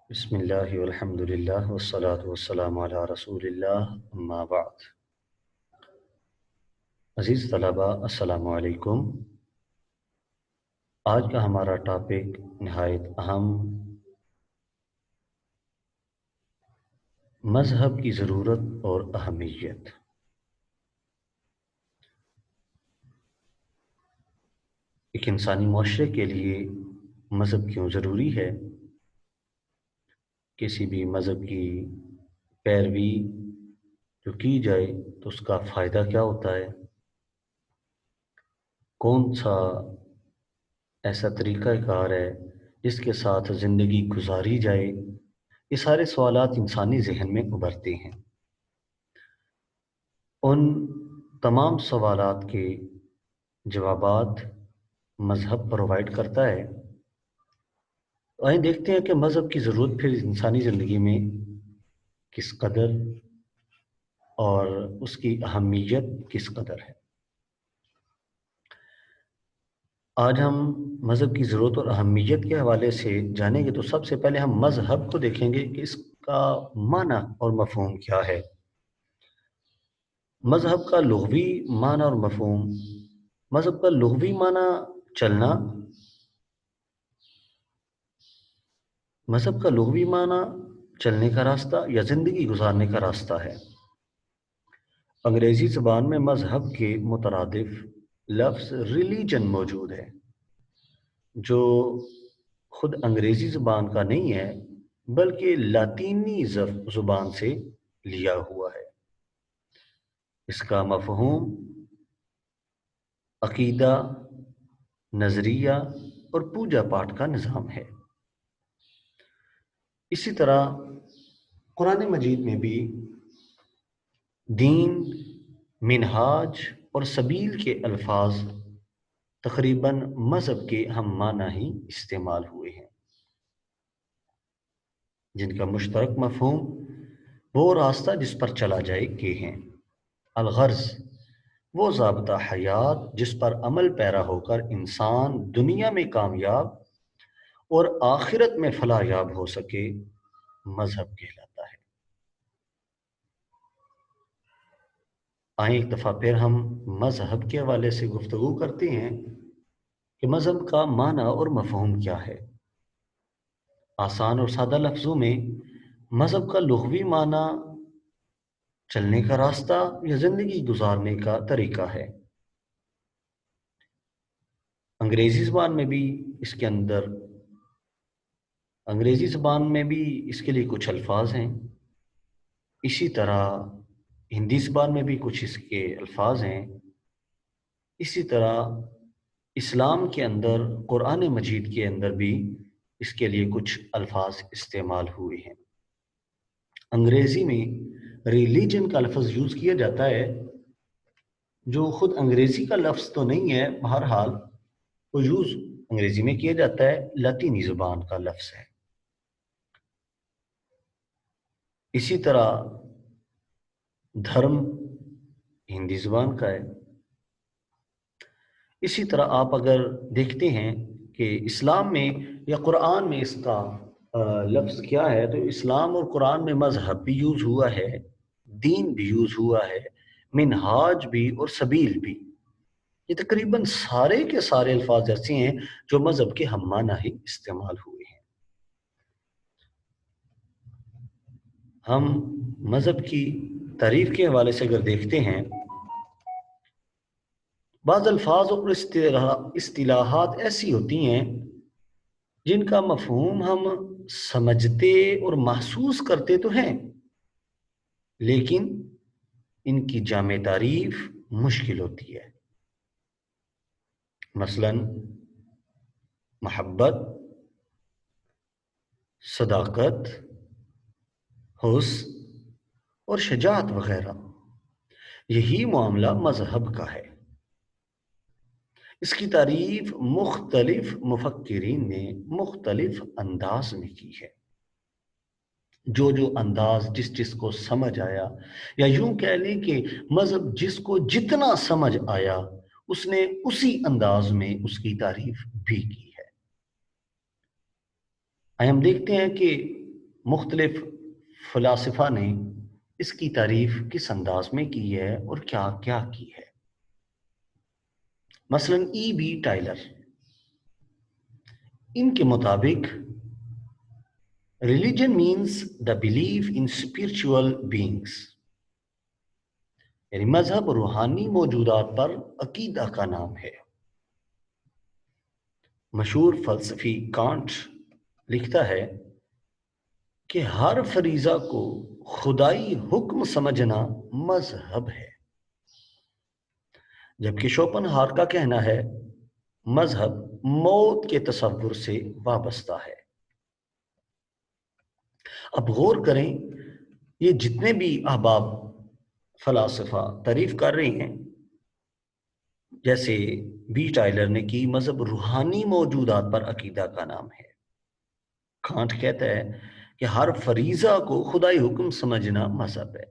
بسم اللہ والحمد للہ والصلاة والسلام علی رسول اللہ اما بعد۔ عزیز طلبہ السلام علیکم۔ آج کا ہمارا ٹاپک نہایت اہم مذہب کی ضرورت اور اہمیت۔ ایک انسانی معاشرے کے لیے مذہب کیوں ضروری ہے؟ کسی بھی مذہب کی پیروی جو کی جائے تو اس کا فائدہ کیا ہوتا ہے؟ کون سا ایسا طریقہ کار ہے جس کے ساتھ زندگی گزاری جائے؟ یہ سارے سوالات انسانی ذہن میں ابھرتے ہیں۔ ان تمام سوالات کے جوابات مذہب پرووائڈ کرتا ہے۔ آئیں دیکھتے ہیں کہ مذہب کی ضرورت پھر انسانی زندگی میں کس قدر اور اس کی اہمیت کس قدر ہے۔ آج ہم مذہب کی ضرورت اور اہمیت کے حوالے سے جانیں گے تو سب سے پہلے ہم مذہب کو دیکھیں گے کہ اس کا معنی اور مفہوم کیا ہے۔ مذہب کا لغوی معنی اور مفہوم۔ مذہب کا لغوی معنی چلنا، مذہب کا لغوی معنی چلنے کا راستہ یا زندگی گزارنے کا راستہ ہے۔ انگریزی زبان میں مذہب کے مترادف لفظ ریلیجن موجود ہے، جو خود انگریزی زبان کا نہیں ہے بلکہ لاطینی زبان سے لیا ہوا ہے۔ اس کا مفہوم عقیدہ، نظریہ اور پوجا پاٹ کا نظام ہے۔ اسی طرح قرآن مجید میں بھی دین، منہاج اور سبیل کے الفاظ تقریباً مذہب کے ہم معنی ہی استعمال ہوئے ہیں، جن کا مشترک مفہوم وہ راستہ جس پر چلا جائے کہ ہیں۔ الغرض وہ ضابطہ حیات جس پر عمل پیرا ہو کر انسان دنیا میں کامیاب اور آخرت میں فلاح یاب ہو سکے، مذہب کہلاتا ہے۔ آئیں ایک دفعہ پھر ہم مذہب کے حوالے سے گفتگو کرتے ہیں کہ مذہب کا معنی اور مفہوم کیا ہے۔ آسان اور سادہ لفظوں میں مذہب کا لغوی معنی چلنے کا راستہ یا زندگی گزارنے کا طریقہ ہے۔ انگریزی زبان میں بھی اس کے لیے کچھ الفاظ ہیں، اسی طرح ہندی زبان میں بھی کچھ اس کے الفاظ ہیں، اسی طرح اسلام کے اندر قرآن مجید کے اندر بھی اس کے لیے کچھ الفاظ استعمال ہوئے ہیں۔ انگریزی میں ریلیجن کا لفظ یوز کیا جاتا ہے، جو خود انگریزی کا لفظ تو نہیں ہے، بہرحال وہ یوز انگریزی میں کیا جاتا ہے، لاطینی زبان کا لفظ ہے۔ اسی طرح دھرم ہندی زبان کا ہے۔ اسی طرح آپ اگر دیکھتے ہیں کہ اسلام میں یا قرآن میں اس کا لفظ کیا ہے، تو اسلام اور قرآن میں مذہب بھی یوز ہوا ہے، دین بھی یوز ہوا ہے، منہاج بھی اور سبیل بھی۔ یہ تقریباً سارے کے سارے الفاظ ایسے ہیں جو مذہب کے ہم معنی ہی استعمال ہوئے ہیں۔ ہم مذہب کی تعریف کے حوالے سے اگر دیکھتے ہیں، بعض الفاظ اور اصطلاحات ایسی ہوتی ہیں جن کا مفہوم ہم سمجھتے اور محسوس کرتے تو ہیں، لیکن ان کی جامع تعریف مشکل ہوتی ہے۔ مثلا محبت، صداقت، حسن اور شجاعت وغیرہ، یہی معاملہ مذہب کا ہے۔ اس کی تعریف مختلف مفکرین نے مختلف انداز میں کی ہے۔ جو انداز جس کو سمجھ آیا، یا یوں کہہ لیں کہ مذہب جس کو جتنا سمجھ آیا، اس نے اسی انداز میں اس کی تعریف بھی کی ہے۔ ہم دیکھتے ہیں کہ مختلف فلاسفہ نے اس کی تعریف کس انداز میں کی ہے اور کیا کیا کی ہے۔ مثلا ای بی ٹائلر، ان کے مطابق religion means the belief in spiritual beings, یعنی مذہب روحانی موجودات پر عقیدہ کا نام ہے۔ مشہور فلسفی کانٹ لکھتا ہے کہ ہر فریضہ کو خدائی حکم سمجھنا مذہب ہے، جبکہ شوپن ہار کا کہنا ہے مذہب موت کے تصور سے وابستہ ہے۔ اب غور کریں، یہ جتنے بھی احباب فلاسفہ تعریف کر رہے ہیں، جیسے بی ٹائلر نے کی مذہب روحانی موجودات پر عقیدہ کا نام ہے، کانٹ کہتا ہے کہ ہر فریضہ کو خدائی حکم سمجھنا مذہب ہے،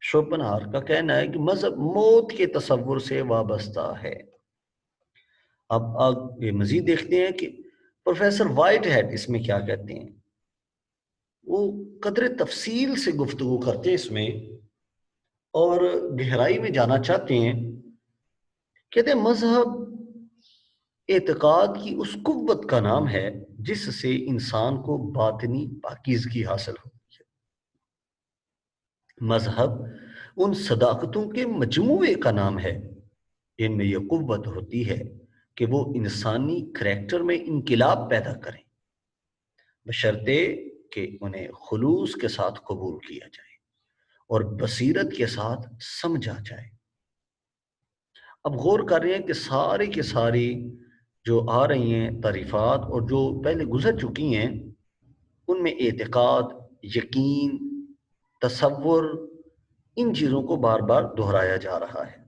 شوپن ہار کا کہنا ہے کہ مذہب موت کے تصور سے وابستہ ہے۔ اب آگے مزید دیکھتے ہیں کہ پروفیسر وائٹ ہیڈ اس میں کیا کہتے ہیں۔ وہ قدر تفصیل سے گفتگو کرتے ہیں اس میں اور گہرائی میں جانا چاہتے ہیں۔ کہتے ہیں مذہب اعتقاد کی اس قوت کا نام ہے جس سے انسان کو باطنی پاکیزگی حاصل ہوتی ہے۔ مذہب ان صداقتوں کے مجموعے کا نام ہے جن میں یہ قوت ہوتی ہے کہ وہ انسانی کریکٹر میں انقلاب پیدا کریں، بشرطے کہ انہیں خلوص کے ساتھ قبول کیا جائے اور بصیرت کے ساتھ سمجھا جائے۔ اب غور کر رہے ہیں کہ ساری کی ساری جو آ رہی ہیں تعریفات اور جو پہلے گزر چکی ہیں، ان میں اعتقاد، یقین، تصور، ان چیزوں کو بار بار دہرایا جا رہا ہے۔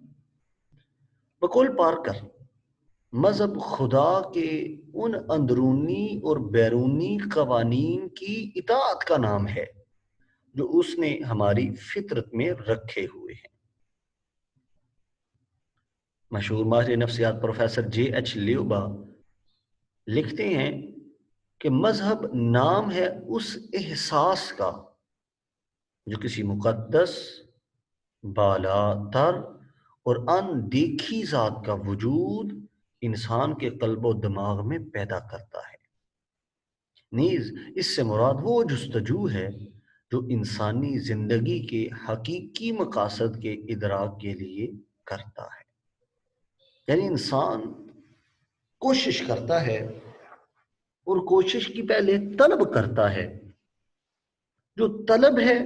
بقول پارکر، مذہب خدا کے ان اندرونی اور بیرونی قوانین کی اطاعت کا نام ہے جو اس نے ہماری فطرت میں رکھے ہوئے ہیں۔ مشہور ماہر نفسیات پروفیسر جے ایچ لیوبا لکھتے ہیں کہ مذہب نام ہے اس احساس کا جو کسی مقدس، بالا تر اور اندیکھی ذات کا وجود انسان کے قلب و دماغ میں پیدا کرتا ہے۔ نیز اس سے مراد وہ جستجو ہے جو انسانی زندگی کے حقیقی مقاصد کے ادراک کے لیے کرتا ہے۔ یعنی انسان کوشش کرتا ہے اور کوشش کی پہلے طلب کرتا ہے، جو طلب ہے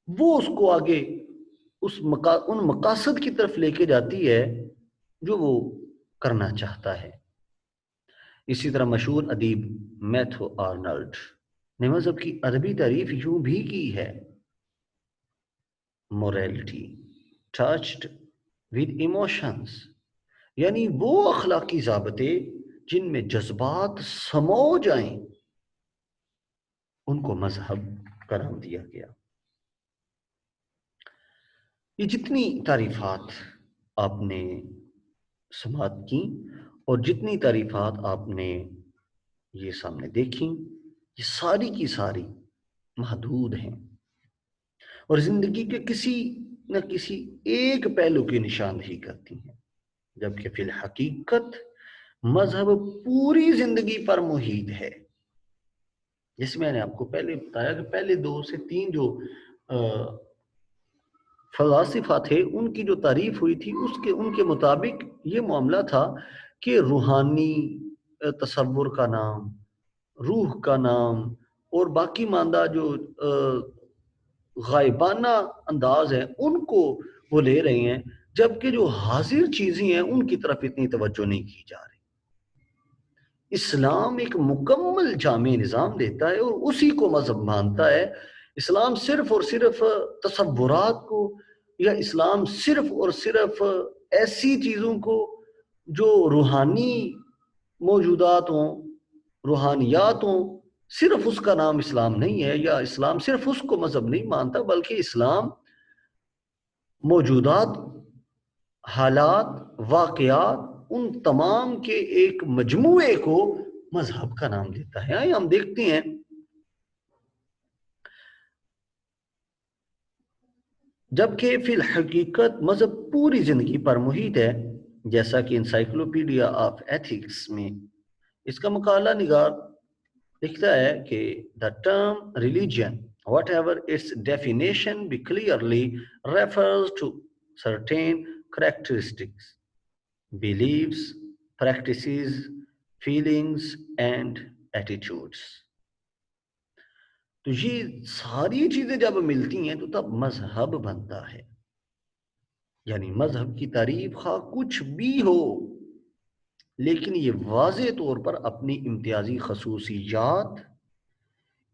وہ اس کو آگے ان مقاصد کی طرف لے کے جاتی ہے جو وہ کرنا چاہتا ہے۔ اسی طرح مشہور ادیب میتھو آرنلڈ نے مذہب کی ادبی تعریف یوں بھی کی ہے: موریلٹی ٹچڈ ود ایموشنز، یعنی وہ اخلاقی ضابطے جن میں جذبات سمو جائیں ان کو مذہب قرار دیا گیا۔ یہ جتنی تعریفات آپ نے سماعت کی اور جتنی تعریفات آپ نے یہ سامنے دیکھی، یہ ساری کی ساری محدود ہیں اور زندگی کے کسی نہ کسی ایک پہلو کی نشاندہی کرتی ہیں، جبکہ فی الحقیقت مذہب پوری زندگی پر محیط ہے۔ جس میں نے آپ کو پہلے بتایا کہ پہلے 2 سے 3 جو فلاسفہ تھے ان کی جو تعریف ہوئی تھی ان کے مطابق یہ معاملہ تھا کہ روحانی تصور کا نام، روح کا نام اور باقی ماندہ جو غائبانہ انداز ہے ان کو وہ لے رہے ہیں، جبکہ جو حاضر چیزیں ہیں ان کی طرف اتنی توجہ نہیں کی جا رہی۔ اسلام ایک مکمل جامع نظام دیتا ہے اور اسی کو مذہب مانتا ہے۔ اسلام صرف اور صرف تصورات کو، یا اسلام صرف اور صرف ایسی چیزوں کو جو روحانی موجودات ہوں، روحانیات ہوں، صرف اس کا نام اسلام نہیں ہے، یا اسلام صرف اس کو مذہب نہیں مانتا، بلکہ اسلام موجودات، حالات، واقعات، ان تمام کے ایک مجموعے کو مذہب کا نام دیتا ہے۔ ہم دیکھتے ہیں جبکہ فی الحقیقت مذہب پوری زندگی پر محیط ہے، جیسا کہ انسائکلوپیڈیا آف ایتھکس میں اس کا مقالہ نگار لکھتا ہے کہ the term religion, whatever its definition, be clearly refers to certain characteristics, beliefs, practices, feelings and attitudes. تو یہ ساری چیزیں جب ملتی ہیں تو تب مذہب بنتا ہے. یعنی مذہب کی تعریف خواہ کچھ بھی ہو، لیکن یہ واضح طور پر اپنی امتیازی خصوصیات،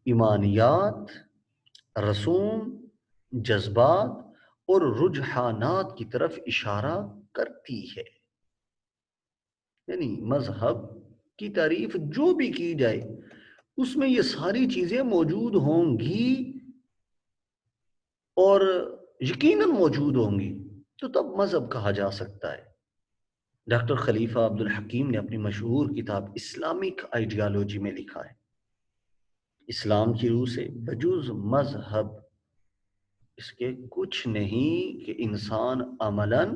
ایمانیات، رسوم، جذبات اور رجحانات کی طرف اشارہ کرتی ہے. یعنی مذہب کی تعریف جو بھی کی جائے اس میں یہ ساری چیزیں موجود ہوں گی اور یقیناً موجود ہوں گی، تو تب مذہب کہا جا سکتا ہے. ڈاکٹر خلیفہ عبد الحکیم نے اپنی مشہور کتاب اسلامک آئیڈیالوجی میں لکھا ہے، اسلام کی روح سے بجز مذہب اس کے کچھ نہیں کہ انسان عملاً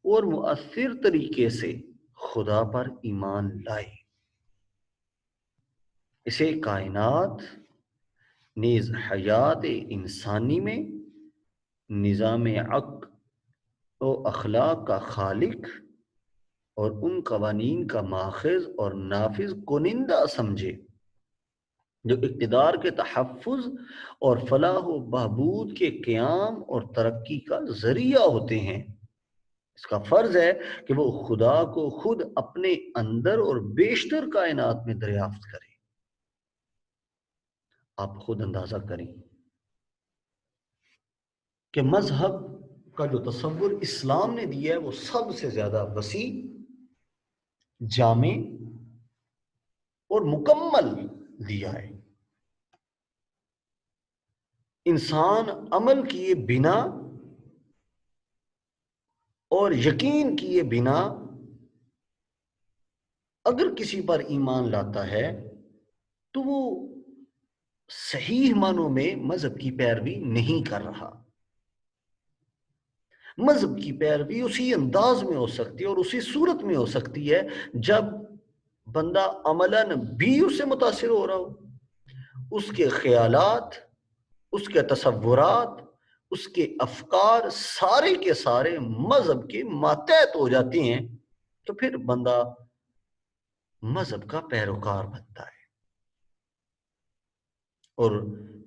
اور مؤثر طریقے سے خدا پر ایمان لائے. اسے کائنات نیز حیات انسانی میں نظام عقل و اخلاق کا خالق اور ان قوانین کا ماخذ اور نافذ کنندہ سمجھے جو اقتدار کے تحفظ اور فلاح و بہبود کے قیام اور ترقی کا ذریعہ ہوتے ہیں. اس کا فرض ہے کہ وہ خدا کو خود اپنے اندر اور بیشتر کائنات میں دریافت کرے. آپ خود اندازہ کریں کہ مذہب کا جو تصور اسلام نے دیا ہے وہ سب سے زیادہ وسیع، جامع اور مکمل دیا ہے. انسان عمل کیے بنا اور یقین کیے بنا اگر کسی پر ایمان لاتا ہے تو وہ صحیح معنوں میں مذہب کی پیروی نہیں کر رہا. مذہب کی پیروی اسی انداز میں ہو سکتی ہے اور اسی صورت میں ہو سکتی ہے جب بندہ عملاً بھی اس سے متاثر ہو رہا ہو، اس کے خیالات، اس کے تصورات، اس کے افکار سارے کے سارے مذہب کے ماتحت ہو جاتے ہیں، تو پھر بندہ مذہب کا پیروکار بنتا ہے اور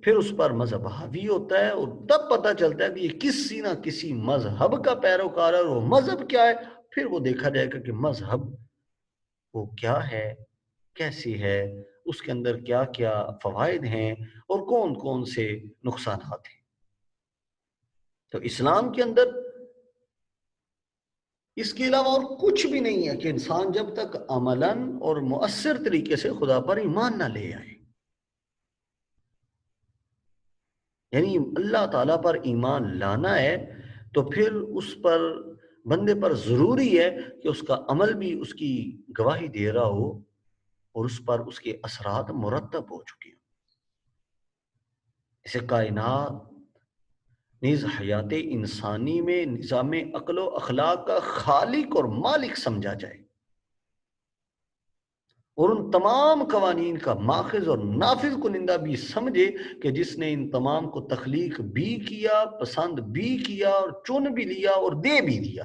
پھر اس پر مذہب حاوی ہوتا ہے. اور تب پتہ چلتا ہے کہ یہ کسی نہ کسی مذہب کا پیروکار ہے. اور وہ مذہب کیا ہے پھر وہ دیکھا جائے گا کہ مذہب وہ کیا ہے، کیسی ہے، اس کے اندر کیا کیا فوائد ہیں اور کون کون سے نقصانات ہیں. تو اسلام کے اندر اس کے علاوہ اور کچھ بھی نہیں ہے کہ انسان جب تک عملاً اور مؤثر طریقے سے خدا پر ایمان نہ لے آئے. یعنی اللہ تعالیٰ پر ایمان لانا ہے تو پھر اس پر بندے پر ضروری ہے کہ اس کا عمل بھی اس کی گواہی دے رہا ہو اور اس پر اس کے اثرات مرتب ہو چکے ہوں. اسے کائنات نیز حیات انسانی میں نظام عقل و اخلاق کا خالق اور مالک سمجھا جائے اور ان تمام قوانین کا ماخذ اور نافذ کنندہ بھی سمجھے کہ جس نے ان تمام کو تخلیق بھی کیا، پسند بھی کیا اور چن بھی لیا اور دے بھی دیا،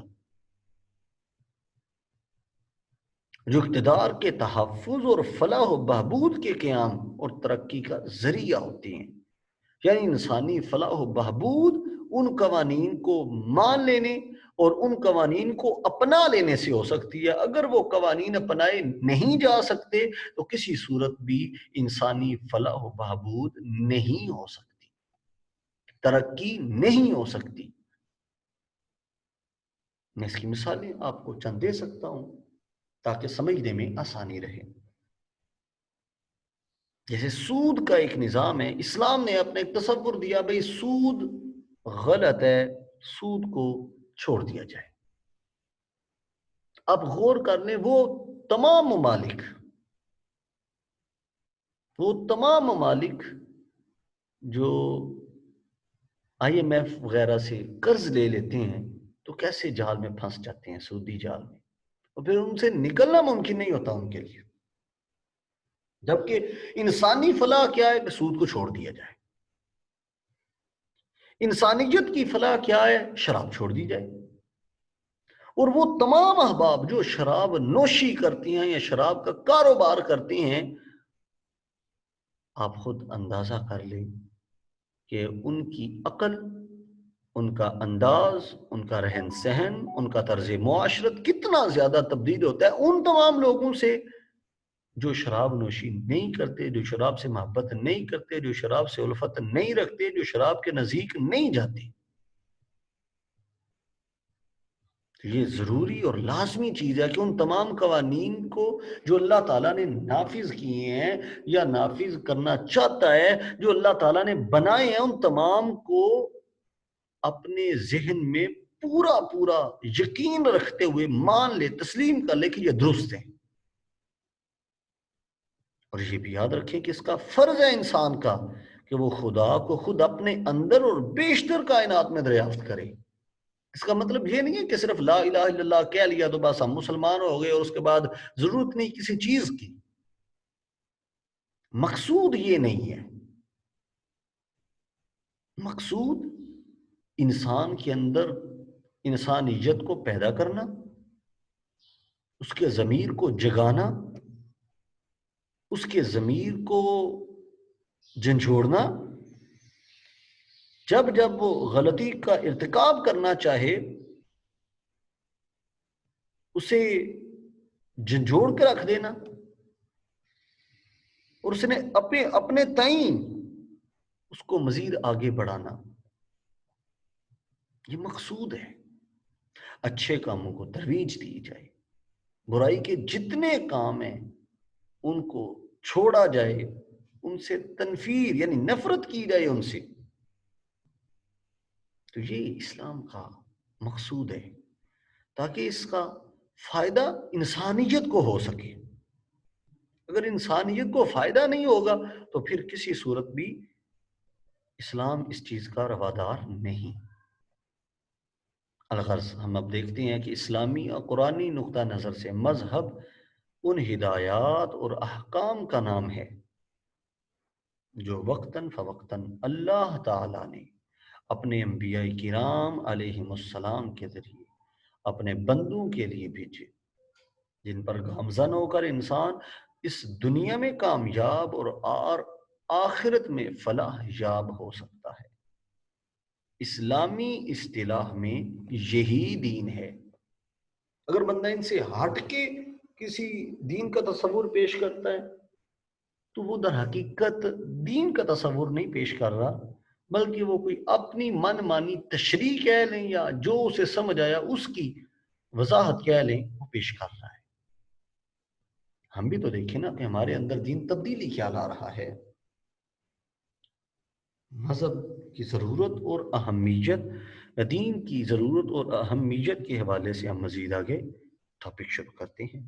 جو اقتدار کے تحفظ اور فلاح و بہبود کے قیام اور ترقی کا ذریعہ ہوتے ہیں. یعنی انسانی فلاح و بہبود ان قوانین کو مان لینے اور ان قوانین کو اپنا لینے سے ہو سکتی ہے. اگر وہ قوانین اپنائے نہیں جا سکتے تو کسی صورت بھی انسانی فلاح و بہبود نہیں ہو سکتی، ترقی نہیں ہو سکتی. میں اس کی مثالیں آپ کو چند دے سکتا ہوں تاکہ سمجھنے میں آسانی رہے. جیسے سود کا ایک نظام ہے، اسلام نے اپنے ایک تصور دیا بھئی سود غلط ہے، سود کو چھوڑ دیا جائے. اب غور کر لیں وہ تمام ممالک جو IMF وغیرہ سے قرض لے لیتے ہیں تو کیسے جال میں پھنس جاتے ہیں، سودی جال میں، اور پھر ان سے نکلنا ممکن نہیں ہوتا ان کے لیے. جبکہ انسانی فلاح کیا ہے کہ سود کو چھوڑ دیا جائے، انسانیت کی فلاح کیا ہے، شراب چھوڑ دی جائے. اور وہ تمام احباب جو شراب نوشی کرتی ہیں یا شراب کا کاروبار کرتی ہیں، آپ خود اندازہ کر لیں کہ ان کی عقل، ان کا انداز، ان کا رہن سہن، ان کا طرز معاشرت کتنا زیادہ تبدیل ہوتا ہے ان تمام لوگوں سے جو شراب نوشی نہیں کرتے، جو شراب سے محبت نہیں کرتے، جو شراب سے الفت نہیں رکھتے، جو شراب کے نزدیک نہیں جاتے. یہ ضروری اور لازمی چیز ہے کہ ان تمام قوانین کو جو اللہ تعالیٰ نے نافذ کیے ہیں یا نافذ کرنا چاہتا ہے، جو اللہ تعالیٰ نے بنائے ہیں، ان تمام کو اپنے ذہن میں پورا پورا یقین رکھتے ہوئے مان لے، تسلیم کر لے کہ یہ درست ہے. اور یہ بھی یاد رکھیں کہ اس کا فرض ہے انسان کا کہ وہ خدا کو خود اپنے اندر اور بیشتر کائنات میں دریافت کرے. اس کا مطلب یہ نہیں ہے کہ صرف لا الہ الا اللہ کہہ لیا تو بس ہم مسلمان ہو گئے اور اس کے بعد ضرورت نہیں کسی چیز کی. مقصود یہ نہیں ہے. مقصود انسان کے اندر انسانیت کو پیدا کرنا، اس کے ضمیر کو جگانا، اس کے ضمیر کو جھنجھوڑنا. جب جب وہ غلطی کا ارتکاب کرنا چاہے اسے جھنجھوڑ کے رکھ دینا، اور اس نے اپنے تئیں اس کو مزید آگے بڑھانا. یہ مقصود ہے. اچھے کاموں کو ترویج دی جائے، برائی کے جتنے کام ہیں ان کو چھوڑا جائے، ان سے تنفیر یعنی نفرت کی جائے ان سے. تو یہ اسلام کا مقصود ہے تاکہ اس کا فائدہ انسانیت کو ہو سکے. اگر انسانیت کو فائدہ نہیں ہوگا تو پھر کسی صورت بھی اسلام اس چیز کا روادار نہیں. الغرض ہم اب دیکھتے ہیں کہ اسلامی اور قرآنی نقطہ نظر سے مذہب ان ہدایات اور احکام کا نام ہے جو وقتاً فوقتاً اللہ تعالیٰ نے اپنے انبیاء کرام علیہم السلام کے ذریعے اپنے بندوں کے لیے بھیجے، جن پر گامزن ہو کر انسان اس دنیا میں کامیاب اور آخرت میں فلاح یاب ہو سکتا ہے. اسلامی اصطلاح میں یہی دین ہے. اگر بندہ ان سے ہٹ کے کسی دین کا تصور پیش کرتا ہے تو وہ در حقیقت دین کا تصور نہیں پیش کر رہا، بلکہ وہ کوئی اپنی من مانی تشریح کہہ لیں یا جو اسے سمجھ آیا اس کی وضاحت کہہ لیں، وہ پیش کر رہا ہے. ہم بھی تو دیکھیں نا کہ ہمارے اندر دین تبدیلی کیا لا رہا ہے. مذہب کی ضرورت اور اہمیت، دین کی ضرورت اور اہمیت کے حوالے سے ہم مزید آگے ٹاپک شروع کرتے ہیں.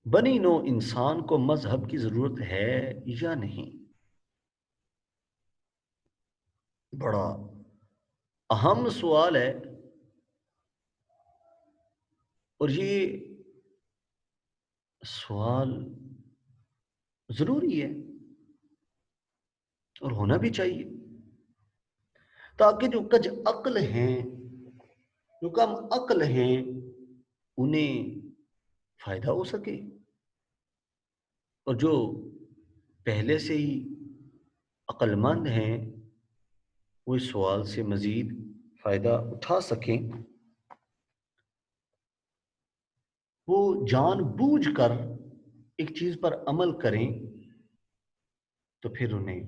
بنی نو انسان کو مذہب کی ضرورت ہے یا نہیں؟ بڑا اہم سوال ہے، اور یہ سوال ضروری ہے اور ہونا بھی چاہیے تاکہ جو کج عقل ہیں، جو کم عقل ہیں، انہیں فائدہ ہو سکے، اور جو پہلے سے ہی عقل مند ہیں وہ اس سوال سے مزید فائدہ اٹھا سکیں. وہ جان بوجھ کر ایک چیز پر عمل کریں تو پھر انہیں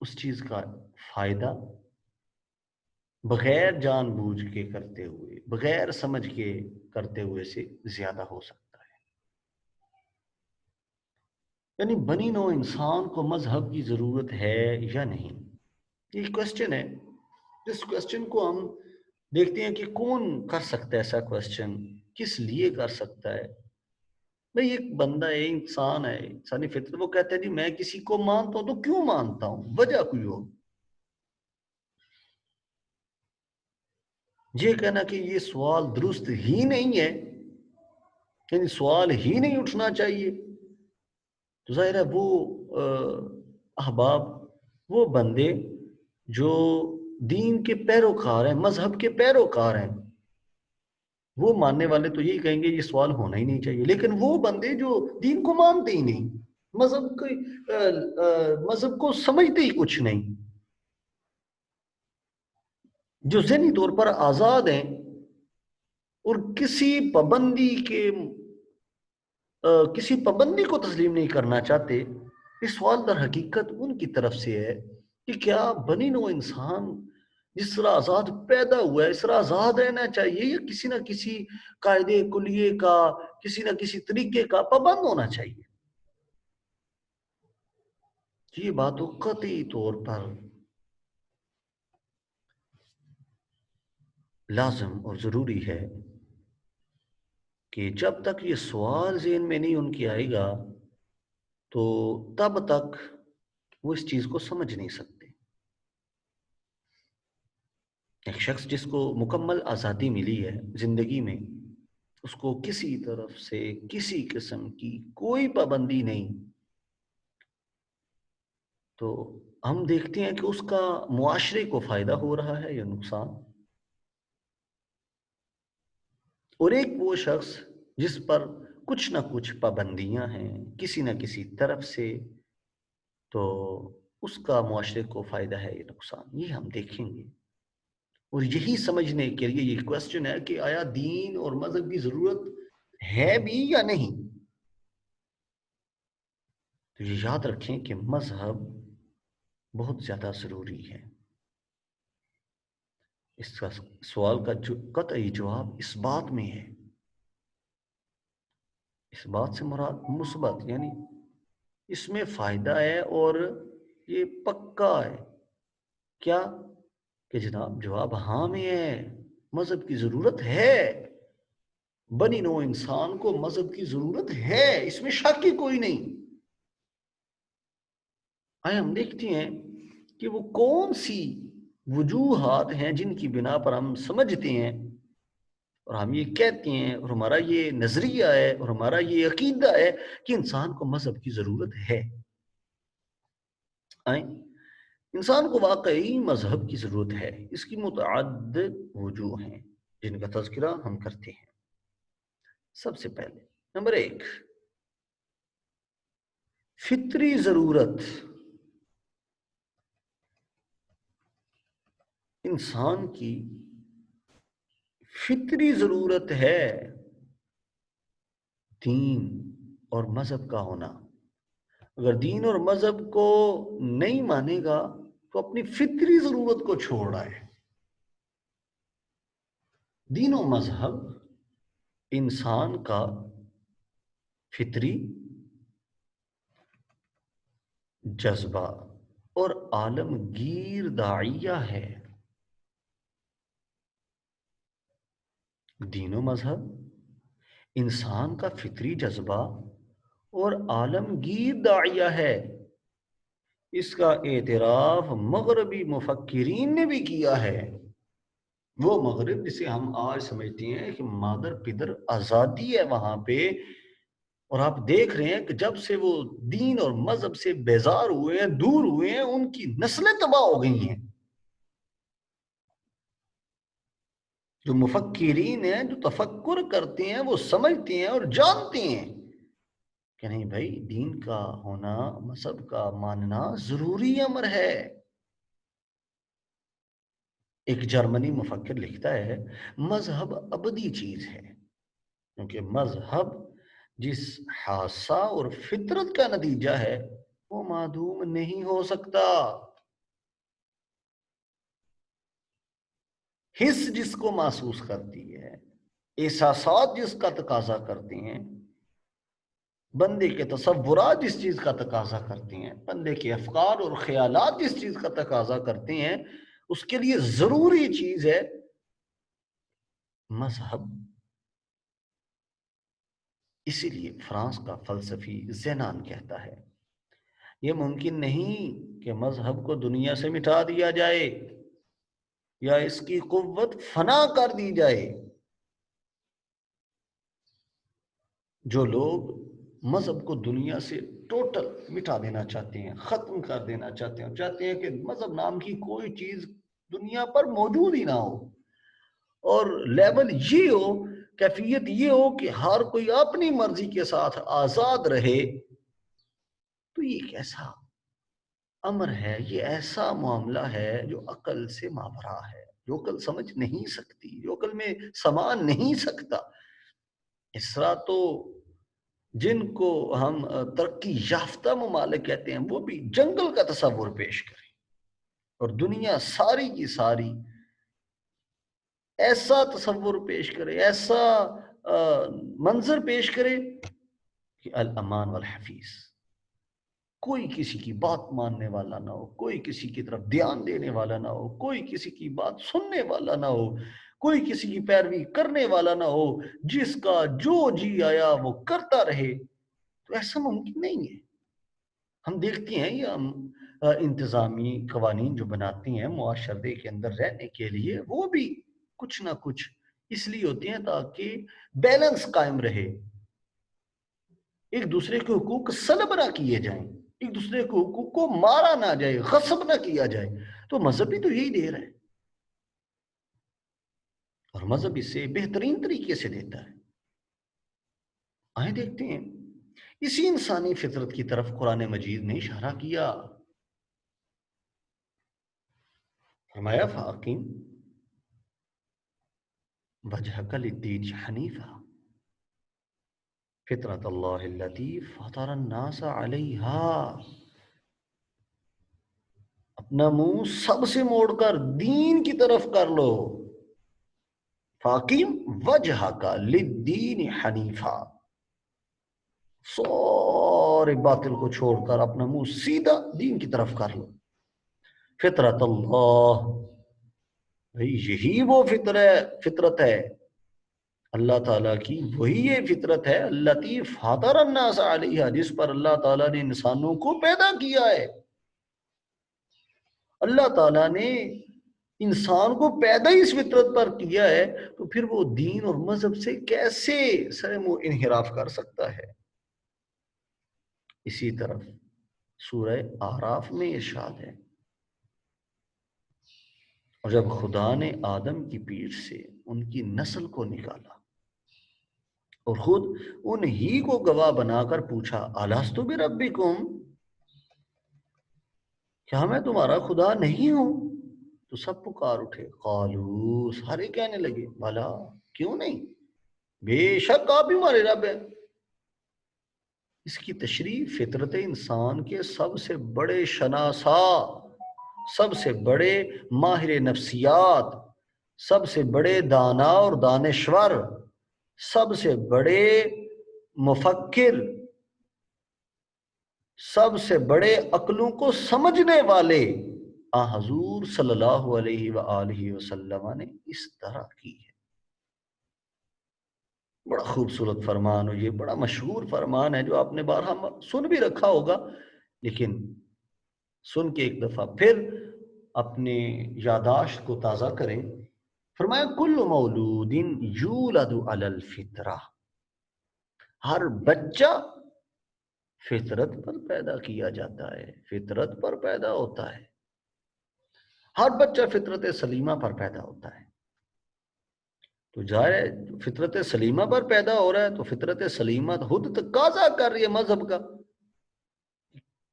اس چیز کا فائدہ بغیر جان بوجھ کے کرتے ہوئے، بغیر سمجھ کے کرتے ہوئے سے زیادہ ہو سکتا ہے. یعنی بنی نو انسان کو مذہب کی ضرورت ہے یا نہیں، یہ کوشچن ہے. جس کوشچن کو ہم دیکھتے ہیں کہ کون کر سکتا ہے ایسا کوشچن، کس لیے کر سکتا ہے. بھئی ایک بندہ ہے، انسان ہے، انسانی فطرت، وہ کہتا ہے جی میں کسی کو مانتا ہوں تو کیوں مانتا ہوں، وجہ کوئی ہو. یہ کہنا کہ یہ سوال درست ہی نہیں ہے، یعنی سوال ہی نہیں اٹھنا چاہیے، تو ظاہر ہے وہ احباب، وہ بندے جو دین کے پیروکار ہیں، مذہب کے پیروکار ہیں، وہ ماننے والے تو یہی کہیں گے یہ سوال ہونا ہی نہیں چاہیے، لیکن وہ بندے جو دین کو مانتے ہی نہیں، مذہب کو سمجھتے ہی کچھ نہیں، جو ذہنی طور پر آزاد ہیں اور کسی پابندی کو تسلیم نہیں کرنا چاہتے، یہ سوال در حقیقت ان کی طرف سے ہے کہ کیا بنی نوع انسان جس طرح آزاد پیدا ہوا ہے اس طرح آزاد رہنا چاہیے، یا کسی نہ کسی قاعدے کلیے کا، کسی نہ کسی طریقے کا پابند ہونا چاہیے؟ یہ بات تو قطعی طور پر لازم اور ضروری ہے کہ جب تک یہ سوال ذہن میں نہیں ان کی آئے گا تو تب تک وہ اس چیز کو سمجھ نہیں سکتے۔ ایک شخص جس کو مکمل آزادی ملی ہے زندگی میں، اس کو کسی طرف سے کسی قسم کی کوئی پابندی نہیں، تو ہم دیکھتے ہیں کہ اس کا معاشرے کو فائدہ ہو رہا ہے یا نقصان۔ اور ایک وہ شخص جس پر کچھ نہ کچھ پابندیاں ہیں کسی نہ کسی طرف سے، تو اس کا معاشرے کو فائدہ ہے یا نقصان، یہ ہم دیکھیں گے۔ اور یہی سمجھنے کے لیے یہ کوشچن ہے کہ آیا دین اور مذہب کی ضرورت ہے بھی یا نہیں؟ تو یہ یاد رکھیں کہ مذہب بہت زیادہ ضروری ہے۔ اس کا سوال کا قطعی جواب اس بات میں ہے، اس بات سے مراد مثبت، یعنی اس میں فائدہ ہے اور یہ پکا ہے کیا کہ جناب جواب ہاں میں ہے، مذہب کی ضرورت ہے، بنی نوع انسان کو مذہب کی ضرورت ہے، اس میں شک ہی کوئی نہیں۔ آئے ہم دیکھتے ہیں کہ وہ کون سی وجوہات ہیں جن کی بنا پر ہم سمجھتے ہیں اور ہم یہ کہتے ہیں اور ہمارا یہ نظریہ ہے اور ہمارا یہ عقیدہ ہے کہ انسان کو مذہب کی ضرورت ہے۔ آئیں، انسان کو واقعی مذہب کی ضرورت ہے، اس کی متعدد وجوہ ہیں جن کا تذکرہ ہم کرتے ہیں۔ سب سے پہلے نمبر 1، فطری ضرورت۔ انسان کی فطری ضرورت ہے دین اور مذہب کا ہونا۔ اگر دین اور مذہب کو نہیں مانے گا تو اپنی فطری ضرورت کو چھوڑ رہا ہے۔ دین و مذہب انسان کا فطری جذبہ اور عالمگیر داعیہ ہے۔ دین و مذہب انسان کا فطری جذبہ اور عالمگیر داعیہ ہے۔ اس کا اعتراف مغربی مفکرین نے بھی کیا ہے، وہ مغرب جسے ہم آج سمجھتے ہیں کہ مادر پدر آزادی ہے وہاں پہ، اور آپ دیکھ رہے ہیں کہ جب سے وہ دین اور مذہب سے بیزار ہوئے ہیں، دور ہوئے ہیں، ان کی نسلیں تباہ ہو گئی ہیں۔ جو مفکرین ہیں، جو تفکر کرتے ہیں، وہ سمجھتے ہیں اور جانتے ہیں کہ نہیں بھائی، دین کا ہونا، مذہب کا ماننا ضروری امر ہے۔ ایک جرمنی مفکر لکھتا ہے مذہب ابدی چیز ہے، کیونکہ مذہب جس حادثہ اور فطرت کا نتیجہ ہے وہ معدوم نہیں ہو سکتا۔ حس جس کو محسوس کرتی ہے، احساسات جس کا تقاضا کرتے ہیں، بندے کے تصورات جس چیز کا تقاضا کرتے ہیں، بندے کے افکار اور خیالات جس چیز کا تقاضا کرتے ہیں، اس کے لیے ضروری چیز ہے مذہب۔ اسی لیے فرانس کا فلسفی زینان کہتا ہے یہ ممکن نہیں کہ مذہب کو دنیا سے مٹا دیا جائے، یا اس کی قوت فنا کر دی جائے۔ جو لوگ مذہب کو دنیا سے ٹوٹل مٹا دینا چاہتے ہیں، ختم کر دینا چاہتے ہیں، اور چاہتے ہیں کہ مذہب نام کی کوئی چیز دنیا پر موجود ہی نہ ہو، اور لیول یہ ہو، کیفیت یہ ہو کہ ہر کوئی اپنی مرضی کے ساتھ آزاد رہے، تو یہ کیسا امر ہے، یہ ایسا معاملہ ہے جو عقل سے ماورا ہے، جو عقل سمجھ نہیں سکتی، جو عقل میں سما نہیں سکتا۔ اس طرح تو جن کو ہم ترقی یافتہ ممالک کہتے ہیں، وہ بھی جنگل کا تصور پیش کریں، اور دنیا ساری کی ساری ایسا تصور پیش کرے، ایسا منظر پیش کرے کہ الامان والحفیظ، کوئی کسی کی بات ماننے والا نہ ہو، کوئی کسی کی طرف دھیان دینے والا نہ ہو، کوئی کسی کی بات سننے والا نہ ہو، کوئی کسی کی پیروی کرنے والا نہ ہو، جس کا جو جی آیا وہ کرتا رہے، تو ایسا ممکن نہیں ہے۔ ہم دیکھتے ہیں یہ انتظامی قوانین جو بناتے ہیں معاشرے کے اندر رہنے کے لیے، وہ بھی کچھ نہ کچھ اس لیے ہوتے ہیں تاکہ بیلنس قائم رہے، ایک دوسرے کے حقوق سلب نہ کیے جائیں، ایک دوسرے کے حقوق کو مارا نہ جائے، غصب نہ کیا جائے۔ تو مذہب بھی تو یہی دے رہا ہے، اور مذہب اسے بہترین طریقے سے دیتا ہے۔ آئیں دیکھتے ہیں اسی انسانی فطرت کی طرف قرآن مجید نے اشارہ کیا، فرمایا فاقم وجہک للدین حنیفا فطرت اللہ التي فطر الناس علیہا، اپنا منہ سب سے موڑ کر دین کی طرف کر لو، فاقم وجہک للدین حنیفا، سارے باطل کو چھوڑ کر اپنا منہ سیدھا دین کی طرف کر لو۔ فطرت اللہ، یہی وہ فطرت ہے اللہ تعالیٰ کی، وہی یہ فطرت ہے التی فطر الناس علیہا، جس پر اللہ تعالیٰ نے انسانوں کو پیدا کیا ہے۔ اللہ تعالیٰ نے انسان کو پیدا ہی اس فطرت پر کیا ہے، تو پھر وہ دین اور مذہب سے کیسے سر منہ انحراف کر سکتا ہے؟ اسی طرف سورہ اعراف میں ارشاد ہے، اور جب خدا نے آدم کی پیٹھ سے ان کی نسل کو نکالا اور خود انہی کو گواہ بنا کر پوچھا الست بربکم، کیا میں تمہارا خدا نہیں ہوں؟ تو سب پکار اٹھے، قالو، سارے کہنے لگے بھلا کیوں نہیں، بے شک آپ ہی ہمارے رب ہیں۔ اس کی تشریح فطرت انسان کے سب سے بڑے شناسا، سب سے بڑے ماہر نفسیات، سب سے بڑے دانا اور دانشور، سب سے بڑے مفکر، سب سے بڑے عقلوں کو سمجھنے والے حضور صلی اللہ علیہ وآلہ وسلم نے اس طرح کی ہے۔ بڑا خوبصورت فرمان، اور یہ بڑا مشہور فرمان ہے جو آپ نے بارہا سن بھی رکھا ہوگا، لیکن سن کے ایک دفعہ پھر اپنے یاداشت کو تازہ کریں۔ فرمایا کل مولود یولد علی الفطرہ، ہر بچہ فطرت پر پیدا کیا جاتا ہے، فطرت پر پیدا ہوتا ہے، ہر بچہ فطرت سلیمہ پر پیدا ہوتا ہے۔ تو ظاہر ہے فطرت سلیمہ پر پیدا ہو رہا ہے، تو فطرت سلیمہ خود تقاضا کر رہی ہے مذہب کا،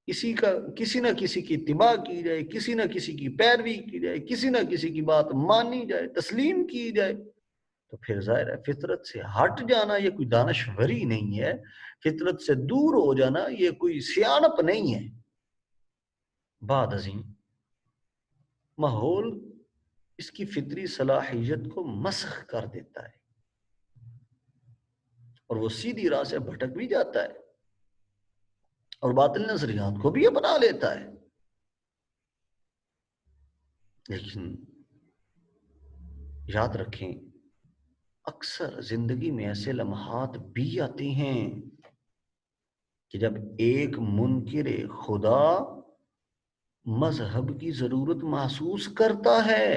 کسی نہ کسی کی اتباع کی جائے، کسی نہ کسی کی پیروی کی جائے، کسی نہ کسی کی بات مانی جائے، تسلیم کی جائے۔ تو پھر ظاہر ہے فطرت سے ہٹ جانا یہ کوئی دانشوری نہیں ہے، فطرت سے دور ہو جانا یہ کوئی سیانت نہیں ہے۔ بعد ازیں ماحول اس کی فطری صلاحیت کو مسخ کر دیتا ہے، اور وہ سیدھی راہ سے بھٹک بھی جاتا ہے، اور باطل نظریات کو بھی اپنا لیتا ہے۔ لیکن یاد رکھیں اکثر زندگی میں ایسے لمحات بھی آتے ہیں کہ جب ایک منکر خدا مذہب کی ضرورت محسوس کرتا ہے،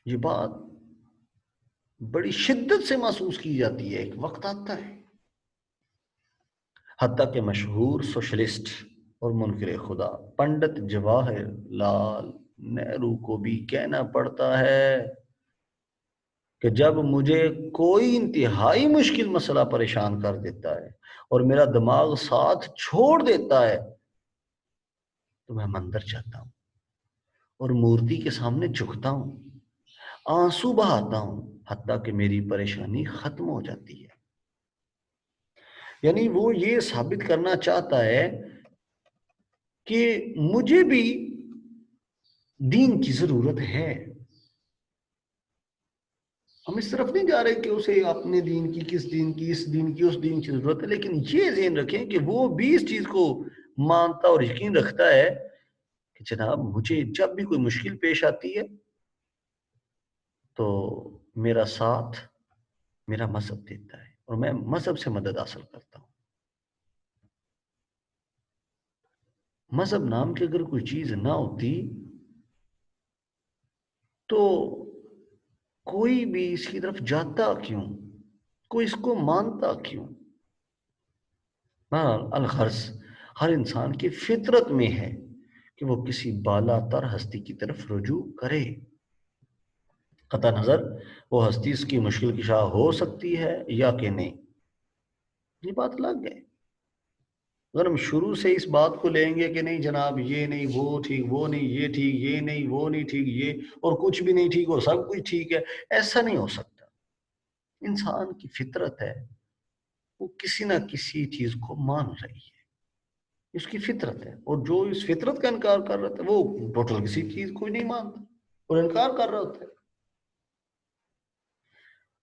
یہ بات بڑی شدت سے محسوس کی جاتی ہے. ایک وقت آتا ہے حتیٰ کہ مشہور سوشلسٹ اور منکر خدا پنڈت جواہر لال نہرو کو بھی کہنا پڑتا ہے کہ جب مجھے کوئی انتہائی مشکل مسئلہ پریشان کر دیتا ہے اور میرا دماغ ساتھ چھوڑ دیتا ہے تو میں مندر جاتا ہوں اور مورتی کے سامنے جھکتا ہوں، آنسو بہاتا ہوں، حتیٰ کہ میری پریشانی ختم ہو جاتی ہے. یعنی وہ یہ ثابت کرنا چاہتا ہے کہ مجھے بھی دین کی ضرورت ہے. ہم اس طرف نہیں جا رہے کہ اسے اپنے دین کی، کس دین کی، اس دین کی، اس دین کی ضرورت ہے، لیکن یہ ذہن رکھیں کہ وہ بھی اس چیز کو مانتا اور یقین رکھتا ہے کہ جناب مجھے جب بھی کوئی مشکل پیش آتی ہے تو میرا ساتھ میرا مذہب دیتا ہے اور میں مذہب سے مدد حاصل کرتا ہوں. مذہب نام کی اگر کوئی چیز نہ ہوتی تو کوئی بھی اس کی طرف جاتا کیوں، کوئی اس کو مانتا کیوں؟ الغرض ہر انسان کی فطرت میں ہے کہ وہ کسی بالا تر ہستی کی طرف رجوع کرے. قطع نظر وہ ہستی اس کی مشکل کشا ہو سکتی ہے یا کہ نہیں، یہ بات الگ ہے. اگر ہم شروع سے اس بات کو لیں گے کہ نہیں جناب یہ نہیں وہ ٹھیک، وہ نہیں یہ ٹھیک، یہ نہیں وہ نہیں ٹھیک، یہ اور کچھ بھی نہیں ٹھیک اور سب کچھ ٹھیک ہے، ایسا نہیں ہو سکتا. انسان کی فطرت ہے وہ کسی نہ کسی چیز کو مان رہی ہے، اس کی فطرت ہے، اور جو اس فطرت کا انکار کر رہا تھا وہ ٹوٹل کسی چیز کو نہیں مانتا اور انکار کر رہا ہوتا ہے.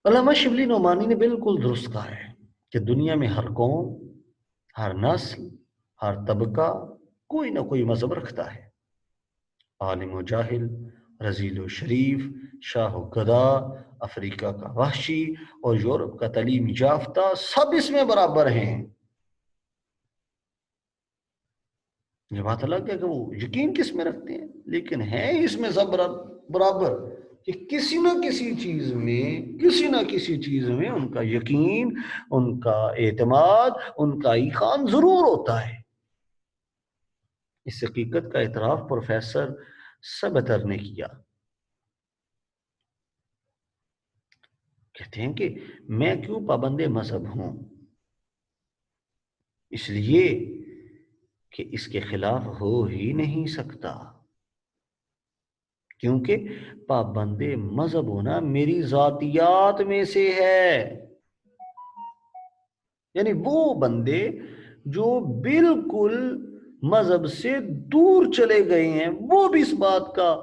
علامہ شبلی نعمانی نے بالکل درست کہا ہے کہ دنیا میں ہر قوم، ہر نسل، ہر طبقہ کوئی نہ کوئی مذہب رکھتا ہے. عالم و جاہل، رذیل و شریف، شاہ و گدا، افریقہ کا وحشی اور یورپ کا تعلیم یافتہ، سب اس میں برابر ہیں. یہ بات الگ ہے کہ وہ یقین کس میں رکھتے ہیں، لیکن ہیں اس میں سب برابر کہ کسی نہ کسی چیز میں، کسی نہ کسی چیز میں ان کا یقین، ان کا اعتماد، ان کا ایقان ضرور ہوتا ہے. اس حقیقت کا اعتراف پروفیسر سبتر نے کیا. کہتے ہیں کہ میں کیوں پابند مذہب ہوں؟ اس لیے کہ اس کے خلاف ہو ہی نہیں سکتا، کیونکہ پابند مذہب ہونا میری ذاتیات میں سے ہے. یعنی وہ بندے جو بالکل مذہب سے دور چلے گئے ہیں وہ بھی اس بات کا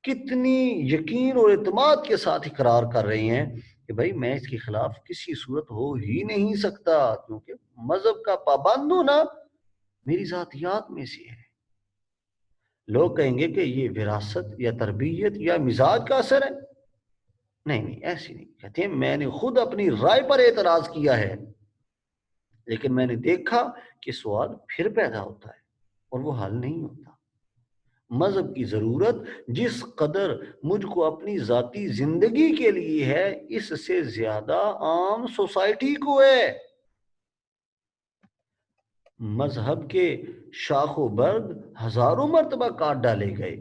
کتنی یقین اور اعتماد کے ساتھ اقرار کر رہے ہیں کہ بھائی میں اس کے خلاف کسی صورت ہو ہی نہیں سکتا، کیونکہ مذہب کا پابند ہونا میری ذاتیات میں سے ہے. لوگ کہیں گے کہ یہ وراثت یا تربیت یا مزاج کا اثر ہے. نہیں، ایسی نہیں. کہتے ہیں میں نے خود اپنی رائے پر اعتراض کیا ہے، لیکن میں نے دیکھا کہ سوال پھر پیدا ہوتا ہے اور وہ حل نہیں ہوتا. مذہب کی ضرورت جس قدر مجھ کو اپنی ذاتی زندگی کے لیے ہے اس سے زیادہ عام سوسائٹی کو ہے. مذہب کے شاخ و برگ ہزاروں مرتبہ کاٹ ڈالے گئے،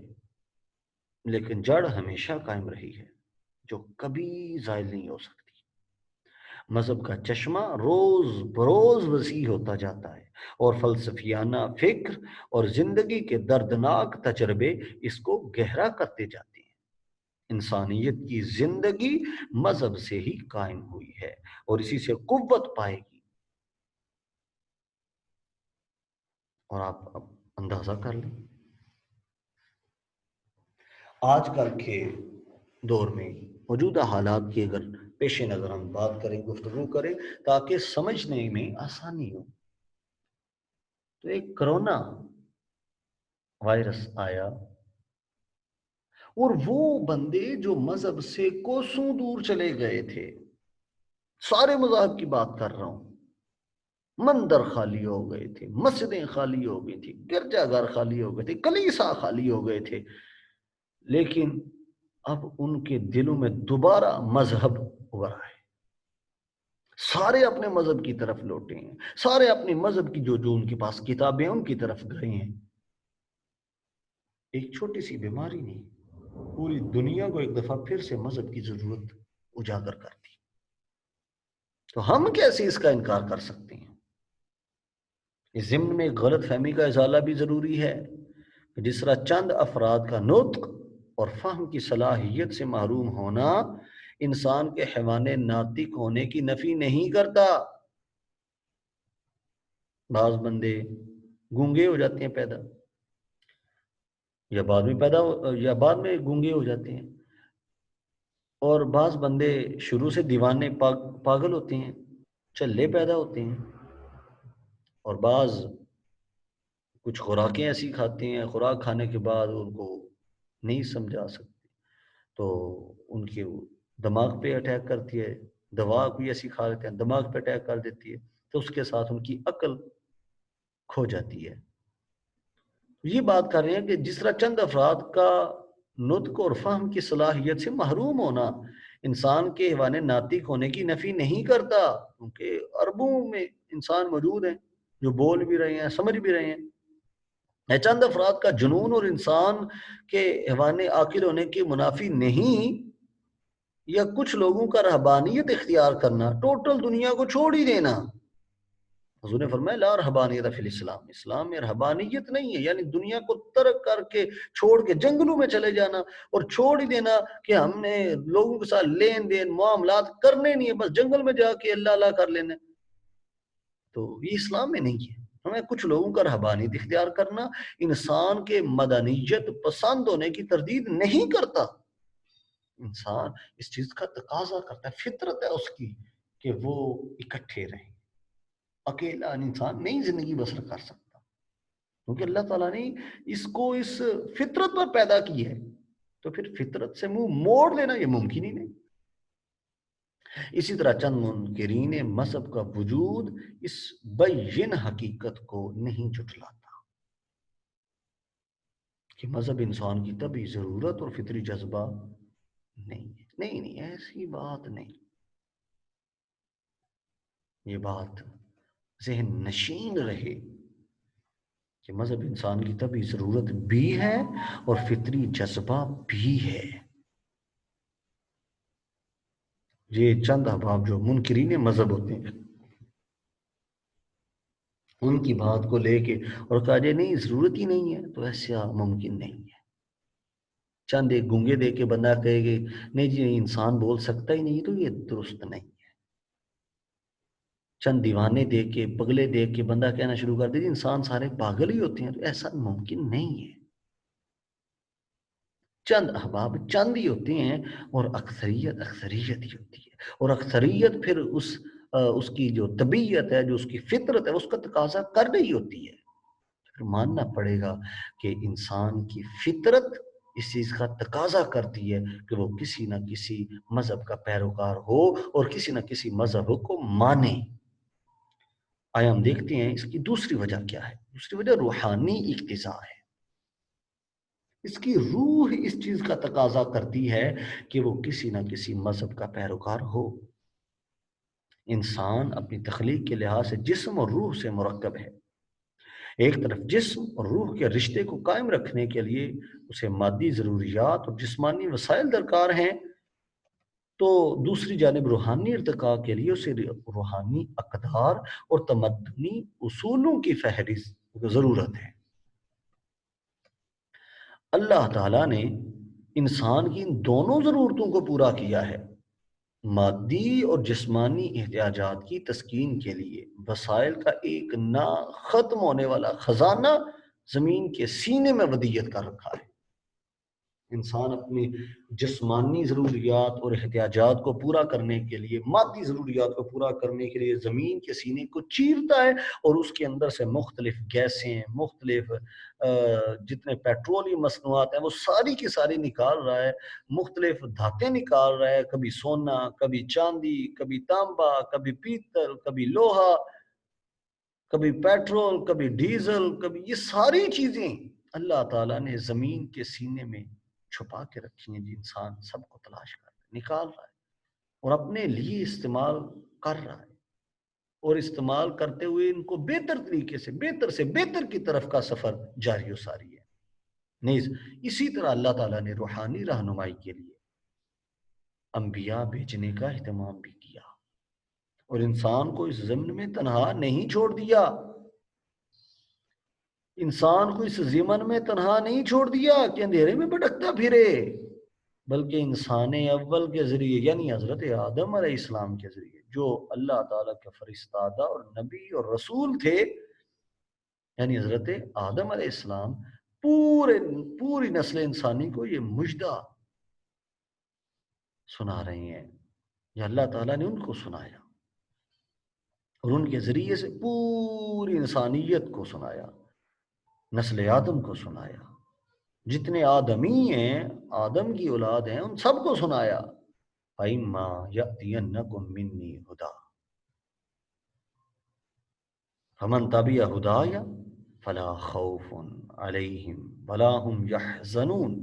لیکن جڑ ہمیشہ قائم رہی ہے جو کبھی زائل نہیں ہو سکتی. مذہب کا چشمہ روز بروز وسیع ہوتا جاتا ہے اور فلسفیانہ فکر اور زندگی کے دردناک تجربے اس کو گہرا کرتے جاتے ہیں. انسانیت کی زندگی مذہب سے ہی قائم ہوئی ہے اور اسی سے قوت پائے گی. اور آپ اب اندازہ کر لیں آج کل کے دور میں موجودہ حالات کی اگر پیش نظر ہم بات کریں، گفتگو کریں تاکہ سمجھنے میں آسانی ہو، تو ایک کرونا وائرس آیا اور وہ بندے جو مذہب سے کوسوں دور چلے گئے تھے، سارے مذاہب کی بات کر رہا ہوں، مندر خالی ہو گئے تھے، مسجدیں خالی ہو گئی تھی، گرجا گھر خالی ہو گئے تھے، کلیسا خالی ہو گئے تھے، لیکن اب ان کے دلوں میں دوبارہ مذہب ابھرا ہے، سارے اپنے مذہب کی طرف لوٹے ہیں، سارے اپنے مذہب کی جو ان کے پاس کتابیں ان کی طرف گئے ہیں۔ ایک چھوٹی سی بیماری نہیں، پوری دنیا کو ایک دفعہ پھر سے مذہب کی ضرورت اجاگر کر دی، تو ہم کیسے اس کا انکار کر سکتے ہیں؟ اس ضمن میں ایک غلط فہمی کا ازالہ بھی ضروری ہے کہ جس طرح چند افراد کا نطق اور فہم کی صلاحیت سے محروم ہونا انسان کے حیوان ناطق ہونے کی نفی نہیں کرتا۔ بعض بندے گونگے ہو جاتے ہیں پیدا، یا بعد میں گونگے ہو جاتے ہیں، اور بعض بندے شروع سے دیوانے پاگل ہوتے ہیں، چلے پیدا ہوتے ہیں، اور بعض کچھ خوراکیں ایسی کھاتے ہیں، خوراک کھانے کے بعد ان کو نہیں سمجھا سکتے تو ان کے دماغ پہ اٹیک کرتی ہے، دوا کوئی ایسی کھا لیتے ہیں دماغ پہ اٹیک کر دیتی ہے، تو اس کے ساتھ ان کی عقل کھو جاتی ہے۔ یہ بات کر رہے ہیں کہ جس طرح چند افراد کا نطق اور فہم کی صلاحیت سے محروم ہونا انسان کے حیوان ناطق ہونے کی نفی نہیں کرتا، کیونکہ اربوں میں انسان موجود ہیں جو بول بھی رہے ہیں، سمجھ بھی رہے ہیں۔ چند افراد کا جنون اور انسان کے حیوان عاقل ہونے کے منافی نہیں، یا کچھ لوگوں کا رہبانیت اختیار کرنا، ٹوٹل دنیا کو چھوڑ ہی دینا۔ حضور نے فرمایا لا رہبانیت فی الاسلام، اسلام میں رہبانیت نہیں ہے، یعنی دنیا کو ترک کر کے چھوڑ کے جنگلوں میں چلے جانا اور چھوڑ ہی دینا کہ ہم نے لوگوں کے ساتھ لین دین معاملات کرنے نہیں ہے، بس جنگل میں جا کے اللہ اللہ کر لینا، تو یہ اسلام میں نہیں ہے۔ ہمیں کچھ لوگوں کا رہبانیت اختیار کرنا انسان کے مدنیت پسند ہونے کی تردید نہیں کرتا۔ انسان اس چیز کا تقاضا کرتا ہے، فطرت ہے اس کی کہ وہ اکٹھے رہیں، اکیلا انسان نہیں زندگی بسر کر سکتا، کیونکہ اللہ تعالیٰ نے اس کو اس فطرت پر پیدا کی ہے، تو پھر فطرت سے منہ موڑ لینا یہ ممکن ہی نہیں۔ اسی طرح چند منکرین مذہب کا وجود اس بین حقیقت کو نہیں جھٹلاتا کہ مذہب انسان کی طبعی ضرورت اور فطری جذبہ نہیں ہے۔ نہیں ایسی بات نہیں، یہ بات ذہن نشین رہے کہ مذہب انسان کی طبعی ضرورت بھی ہے اور فطری جذبہ بھی ہے۔ یہ چند احباب جو منکرین مذہب ہوتے ہیں، ان کی بات کو لے کے اور کہا جائے نہیں ضرورت ہی نہیں ہے، تو ایسا ممکن نہیں ہے۔ چند ایک گونگے دے کے بندہ کہے گے نہیں جی نہیں انسان بول سکتا ہی نہیں، تو یہ درست نہیں ہے۔ چند دیوانے دیکھ کے پگلے دیکھ کے بندہ کہنا شروع کر دے جی انسان سارے پاگل ہی ہوتے ہیں، تو ایسا ممکن نہیں ہے۔ چند احباب چند ہی ہوتے ہیں، اور اکثریت اکثریت ہی ہوتی ہے، اور اکثریت پھر اس کی جو طبیعت ہے، جو اس کی فطرت ہے، اس کا تقاضا کر رہی ہوتی ہے۔ پھر ماننا پڑے گا کہ انسان کی فطرت اس چیز کا تقاضا کرتی ہے کہ وہ کسی نہ کسی مذہب کا پیروکار ہو اور کسی نہ کسی مذہب کو مانے۔ آئے ہم دیکھتے ہیں اس کی دوسری وجہ کیا ہے۔ دوسری وجہ روحانی اقتضاء ہے۔ اس کی روح اس چیز کا تقاضا کرتی ہے کہ وہ کسی نہ کسی مذہب کا پیروکار ہو۔ انسان اپنی تخلیق کے لحاظ سے جسم اور روح سے مرکب ہے۔ ایک طرف جسم اور روح کے رشتے کو قائم رکھنے کے لیے اسے مادی ضروریات اور جسمانی وسائل درکار ہیں، تو دوسری جانب روحانی ارتقاء کے لیے اسے روحانی اقدار اور تمدنی اصولوں کی فہرست ضرورت ہے۔ اللہ تعالیٰ نے انسان کی ان دونوں ضرورتوں کو پورا کیا ہے۔ مادی اور جسمانی احتیاجات کی تسکین کے لیے وسائل کا ایک نہ ختم ہونے والا خزانہ زمین کے سینے میں ودیعت کر رکھا ہے۔ انسان اپنی جسمانی ضروریات اور احتیاجات کو پورا کرنے کے لیے، مادی ضروریات کو پورا کرنے کے لیے زمین کے سینے کو چیرتا ہے، اور اس کے اندر سے مختلف گیسیں، مختلف جتنے پیٹرولی مصنوعات ہیں وہ ساری کی ساری نکال رہا ہے، مختلف دھاتیں نکال رہا ہے، کبھی سونا، کبھی چاندی، کبھی تانبا، کبھی پیتل، کبھی لوہا، کبھی پیٹرول، کبھی ڈیزل، کبھی یہ ساری چیزیں اللہ تعالیٰ نے زمین کے سینے میں چھپا کے رکھی ہیں جی، انسان سب کو تلاش کر رہا ہے، نکال رہا ہے اور اپنے لیے استعمال کر رہا ہے، اور استعمال کرتے ہوئے ان کو بہتر طریقے سے بہتر کی طرف کا سفر جاری و ساری ہے۔ نیز اسی طرح اللہ تعالیٰ نے روحانی رہنمائی کے لیے انبیاء بھیجنے کا اہتمام بھی کیا، اور انسان کو اس ضمن میں تنہا نہیں چھوڑ دیا، انسان کو اس ضمن میں تنہا نہیں چھوڑ دیا کہ اندھیرے میں بھٹکتا پھرے، بلکہ انسان اول کے ذریعے یعنی حضرت آدم علیہ السلام کے ذریعے، جو اللہ تعالیٰ کے فرستادہ اور نبی اور رسول تھے، یعنی حضرت آدم علیہ السلام پوری نسل انسانی کو یہ مژدہ سنا رہے ہیں، یا اللہ تعالیٰ نے ان کو سنایا اور ان کے ذریعے سے پوری انسانیت کو سنایا، نسل آدم کو سنایا، جتنے آدمی ہیں، آدم کی اولاد ہیں، ان سب کو سنایا۔ فَإِمَّا يَأْتِيَنَّكُم مِّنِّي هُدًى فَمَن تَبِعَ هُدَايَ فَلَا خَوْفٌ عَلَيْهِمْ وَلَا هُمْ يَحْزَنُونَ،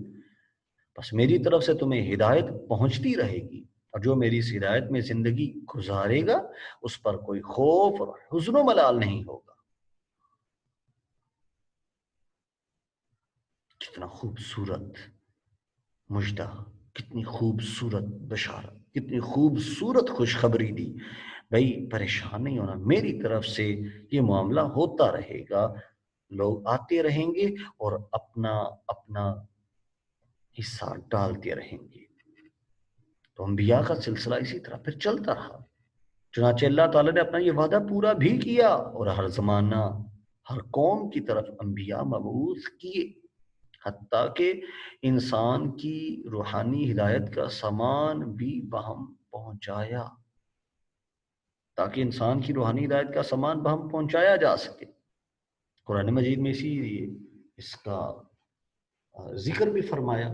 بس میری طرف سے تمہیں ہدایت پہنچتی رہے گی، اور جو میری اس ہدایت میں زندگی گزارے گا اس پر کوئی خوف اور حزن و ملال نہیں ہوگا۔ کتنا خوبصورت مژدہ، کتنی خوبصورت بشارت، کتنی خوبصورت خوشخبری دی، بھائی پریشان نہیں ہونا، میری طرف سے یہ معاملہ ہوتا رہے گا، لوگ آتے رہیں گے اور اپنا اپنا حصہ ڈالتے رہیں گے۔ تو انبیاء کا سلسلہ اسی طرح پھر چلتا رہا، چنانچہ اللہ تعالیٰ نے اپنا یہ وعدہ پورا بھی کیا، اور ہر زمانہ ہر قوم کی طرف انبیاء مبعوث کیے، حتیٰ کہ انسان کی روحانی ہدایت کا سامان بھی بہم پہنچایا، تاکہ انسان کی روحانی ہدایت کا سامان بہم پہنچایا جا سکے۔ قرآن مجید میں اسی لیے اس کا ذکر بھی فرمایا،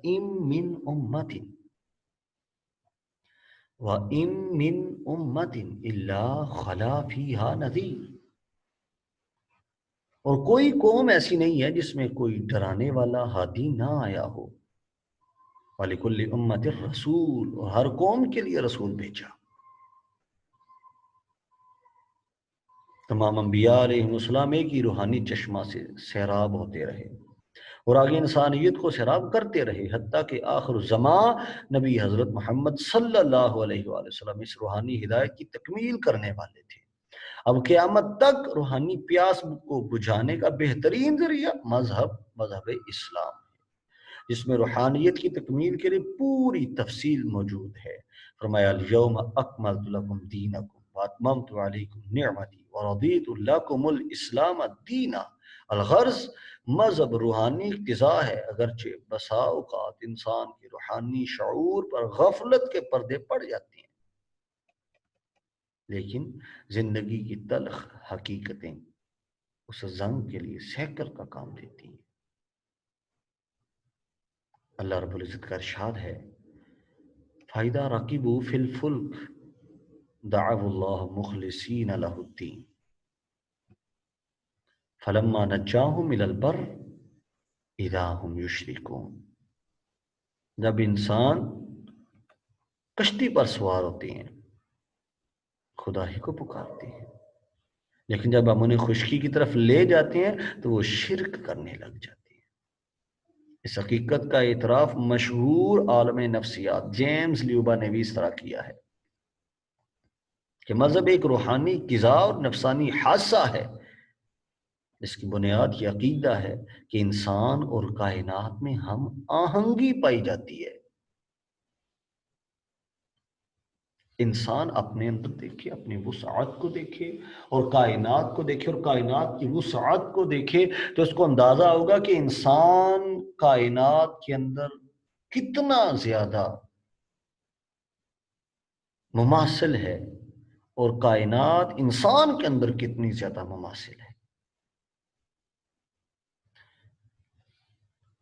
اِن من امت وَإِن مِّنْ أُمَّةٍ إِلَّا خَلَا فِيهَا نَذِيرٌ، اور کوئی قوم ایسی نہیں ہے جس میں کوئی ڈرانے والا ہادی نہ آیا ہو۔ وَلِكُلِّ أُمَّةٍ رَسُولٌ، اور ہر قوم کے لیے رسول بھیجا۔ تمام انبیاء علیہ السلام ایک ہی روحانی چشمہ سے سیراب ہوتے رہے، اور آگے انسانیت کو سیراب کرتے رہے، حتیٰ کہ آخر الزمان نبی حضرت محمد صلی اللہ علیہ وآلہ وسلم اس روحانی ہدایت کی تکمیل کرنے والے تھے۔ اب قیامت تک روحانی پیاس کو بجھانے کا بہترین ذریعہ مذہب اسلام ہے، جس میں روحانیت کی تکمیل کے لیے پوری تفصیل موجود ہے۔ فرمایا الیوم اکملت لکم دینکم واتممت علیکم نعمتی ورضیت لکم الاسلام دینا۔ الغرض مذہب روحانی اقتضا ہے، اگرچہ بسا اوقات انسان کے روحانی شعور پر غفلت کے پردے پڑ جاتے ہیں، لیکن زندگی کی تلخ حقیقتیں اس زنگ کے لیے سیکل کا کام دیتی ہیں۔ اللہ رب العزت کا ارشاد ہے، فَإِذَا رَكِبُوا فِي الْفُلْكِ دَعَوُا اللَّهَ مُخْلِصِينَ لَهُ الدِّينَ فَلَمَّا نَجَّاهُمْ إِلَى الْبَرِّ إِذَا هُمْ يُشْرِكُونَ، جب انسان کشتی پر سوار ہوتے ہیں خدا ہی کو پکارتے ہیں، لیکن جب ہم انہیں خشکی کی طرف لے جاتے ہیں تو وہ شرک کرنے لگ جاتے ہیں۔ اس حقیقت کا اعتراف مشہور عالم نفسیات جیمز لیوبا نے بھی اس طرح کیا ہے کہ مذہب ایک روحانی غذا اور نفسانی حادثہ ہے، اس کی بنیاد یہ عقیدہ ہے کہ انسان اور کائنات میں ہم آہنگی پائی جاتی ہے۔ انسان اپنے اندر دیکھے، اپنی وسعت کو دیکھے اور کائنات کو دیکھے، اور کائنات کی وسعت کو دیکھے تو اس کو اندازہ ہوگا کہ انسان کائنات کے اندر کتنا زیادہ مماثل ہے اور کائنات انسان کے اندر کتنی زیادہ مماثل ہے۔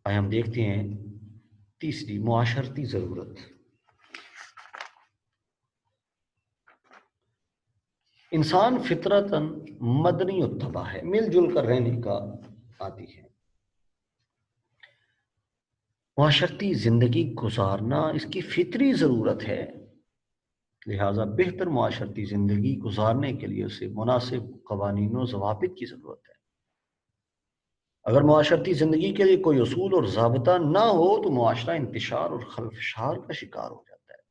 آئے ہم دیکھتے ہیں تیسری معاشرتی ضرورت۔ انسان فطرتاً مدنی الطبع ہے، مل جل کر رہنے کا عادی ہے۔ معاشرتی زندگی گزارنا اس کی فطری ضرورت ہے، لہٰذا بہتر معاشرتی زندگی گزارنے کے لیے اسے مناسب قوانین و ضوابط کی ضرورت ہے۔ اگر معاشرتی زندگی کے لیے کوئی اصول اور ضابطہ نہ ہو تو معاشرہ انتشار اور خلفشار کا شکار ہو جاتا ہے۔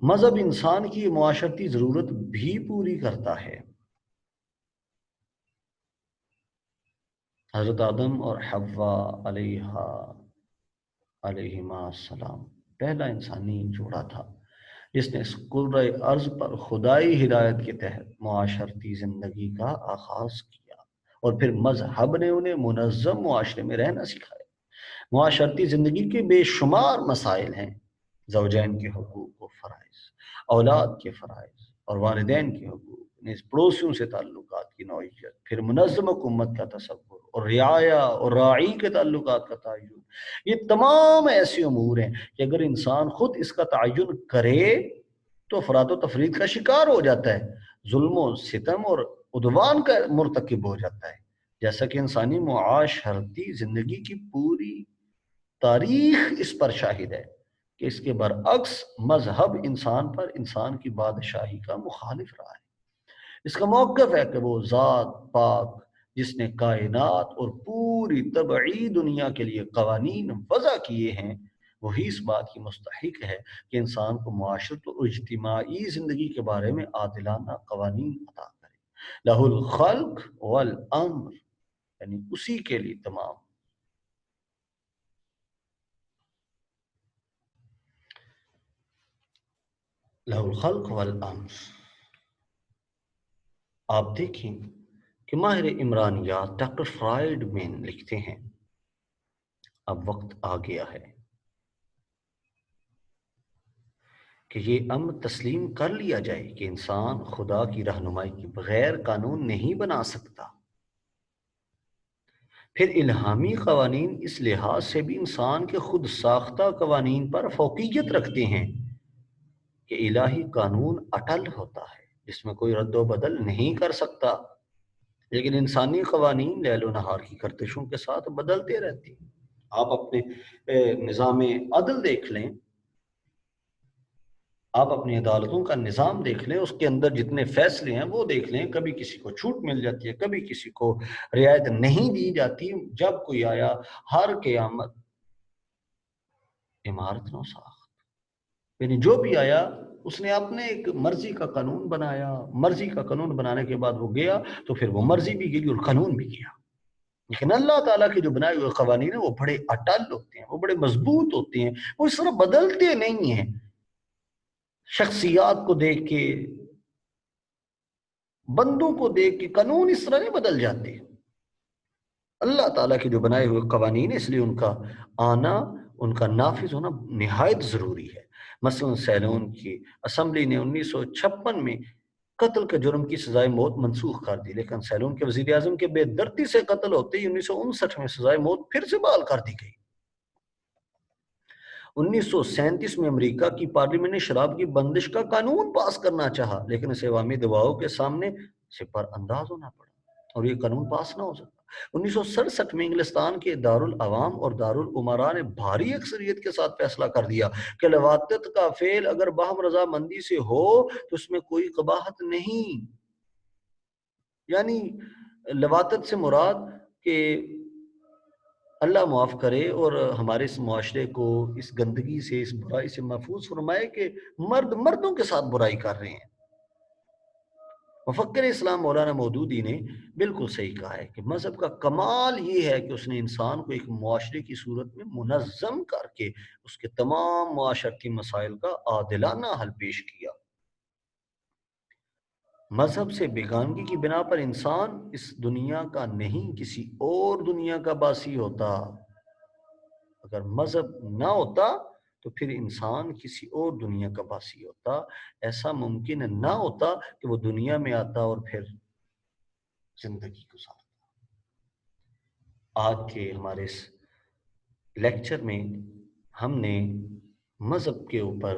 مذہب انسان کی معاشرتی ضرورت بھی پوری کرتا ہے۔ حضرت آدم اور حوا علیہما السلام پہلا انسانی جوڑا تھا جس نے اس کرۂ ارض پر خدائی ہدایت کے تحت معاشرتی زندگی کا آغاز کیا، اور پھر مذہب نے انہیں منظم معاشرے میں رہنا سکھایا۔ معاشرتی زندگی کے بے شمار مسائل ہیں، زوجین کے حقوق و فرائض، اولاد کے فرائض اور والدین کے حقوق، نیز پڑوسیوں سے تعلقات کی نوعیت، پھر منظم حکومت کا تصور اور رعایا اور راعی کے تعلقات کا تعین۔ یہ تمام ایسے امور ہیں کہ اگر انسان خود اس کا تعین کرے تو افراط و تفرید کا شکار ہو جاتا ہے، ظلم و ستم اور عدوان کا مرتکب ہو جاتا ہے، جیسا کہ انسانی معاشرتی زندگی کی پوری تاریخ اس پر شاہد ہے کہ اس کے برعکس مذہب انسان پر انسان کی بادشاہی کا مخالف رہا ہے۔ اس کا موقف ہے کہ وہ ذات پاک جس نے کائنات اور پوری طبعی دنیا کے لیے قوانین وضع کیے ہیں، وہی اس بات کی مستحق ہے کہ انسان کو معاشرت اور اجتماعی زندگی کے بارے میں عادلانہ قوانین عطا کرے۔ لہ الخلق والامر، یعنی اسی کے لیے تمام لہ الخلق والامر۔ آپ دیکھیں کہ ماہر عمرانیات ڈاکٹر فرائیڈ مین لکھتے ہیں، اب وقت آ گیا ہے کہ یہ امر تسلیم کر لیا جائے کہ انسان خدا کی رہنمائی کے بغیر قانون نہیں بنا سکتا۔ پھر الہامی قوانین اس لحاظ سے بھی انسان کے خود ساختہ قوانین پر فوقیت رکھتے ہیں کہ الہی قانون اٹل ہوتا ہے جس میں کوئی رد و بدل نہیں کر سکتا، لیکن انسانی قوانین لیل و نہار کی گردشوں کے ساتھ بدلتے رہتے ہیں۔ آپ اپنے نظام عدل دیکھ لیں، آپ اپنی عدالتوں کا نظام دیکھ لیں، اس کے اندر جتنے فیصلے ہیں وہ دیکھ لیں، کبھی کسی کو چھوٹ مل جاتی ہے، کبھی کسی کو رعایت نہیں دی جاتی۔ جب کوئی آیا ہر قیامت عمارت نو ساخت، یعنی جو بھی آیا اس نے اپنے ایک مرضی کا قانون بنایا، مرضی کا قانون بنانے کے بعد وہ گیا تو پھر وہ مرضی بھی گئی اور قانون بھی گیا۔ لیکن اللہ تعالیٰ کے جو بنائے ہوئے قوانین ہیں وہ بڑے اٹل ہوتے ہیں، وہ بڑے مضبوط ہوتے ہیں، وہ اس طرح بدلتے نہیں ہیں۔ شخصیات کو دیکھ کے، بندوں کو دیکھ کے قانون اس طرح نہیں بدل جاتے۔ اللہ تعالیٰ کے جو بنائے ہوئے قوانین ہیں، اس لیے ان کا آنا، ان کا نافذ ہونا نہایت ضروری ہے۔ مثلا سیلون کی اسمبلی نے 1956 میں قتل کے جرم کی سزائے موت منسوخ کر دی، لیکن سیلون کے وزیر اعظم کے بے دردی سے قتل ہوتے ہی 1959 میں سزائے موت پھر سے بحال کر دی گئی۔ 1937 میں امریکہ کی پارلیمنٹ نے شراب کی بندش کا قانون پاس کرنا چاہا، لیکن اسے عوامی دباؤ کے سامنے سپر انداز ہونا پڑا اور یہ قانون پاس نہ ہو سکا۔ 1967 میں انگلستان کے دارالعوام اور دارالعمراء نے بھاری اکثریت کے ساتھ فیصلہ کر دیا کہ لواطت کا فعل اگر باہم رضامندی سے ہو تو اس میں کوئی قباحت نہیں۔ یعنی لواطت سے مراد کہ اللہ معاف کرے اور ہمارے اس معاشرے کو اس گندگی سے، اس برائی سے محفوظ فرمائے کہ مرد مردوں کے ساتھ برائی کر رہے ہیں۔ مفکر اسلام مولانا مودودی نے بالکل صحیح کہا ہے کہ مذہب کا کمال یہ ہے کہ اس نے انسان کو ایک معاشرے کی صورت میں منظم کر کے اس کے تمام معاشرتی مسائل کا عادلانہ حل پیش کیا۔ مذہب سے بیگانگی کی بنا پر انسان اس دنیا کا نہیں کسی اور دنیا کا باسی ہوتا۔ اگر مذہب نہ ہوتا تو پھر انسان کسی اور دنیا کا باسی ہوتا۔ ایسا ممکن نہ ہوتا کہ وہ دنیا میں آتا اور پھر زندگی گزارتا۔ آج کے ہمارے اس لیکچر میں ہم نے مذہب کے اوپر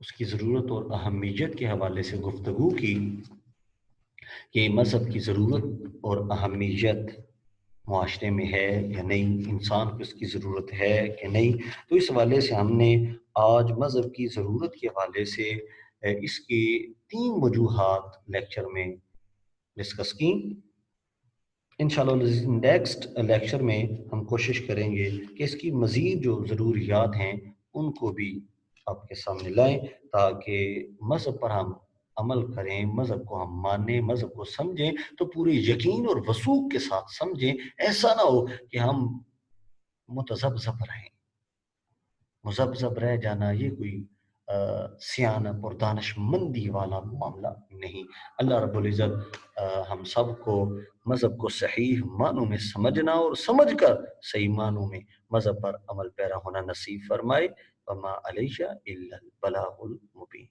اس کی ضرورت اور اہمیت کے حوالے سے گفتگو کی کہ مذہب کی ضرورت اور اہمیت معاشرے میں ہے یا نہیں، انسان کو اس کی ضرورت ہے کہ نہیں۔ تو اس حوالے سے ہم نے آج مذہب کی ضرورت کے حوالے سے اس کی 3 وجوہات لیکچر میں ڈسکس کی۔ انشاءاللہ نیکسٹ لیکچر میں ہم کوشش کریں گے کہ اس کی مزید جو ضروریات ہیں ان کو بھی آپ کے سامنے لائیں، تاکہ مذہب پر ہم عمل کریں، مذہب کو ہم مانیں، مذہب کو سمجھیں تو پورے یقین اور وثوق کے ساتھ سمجھیں۔ ایسا نہ ہو کہ ہم متذبذب رہیں۔ مذبذب رہ جانا یہ کوئی سیانت اور دانش مندی والا معاملہ نہیں۔ اللہ رب العزت ہم سب کو مذہب کو صحیح معنوں میں سمجھنا اور سمجھ کر صحیح معنوں میں مذہب پر عمل پیرا ہونا نصیب فرمائے۔ وما علیہ الا البلاغ المبین۔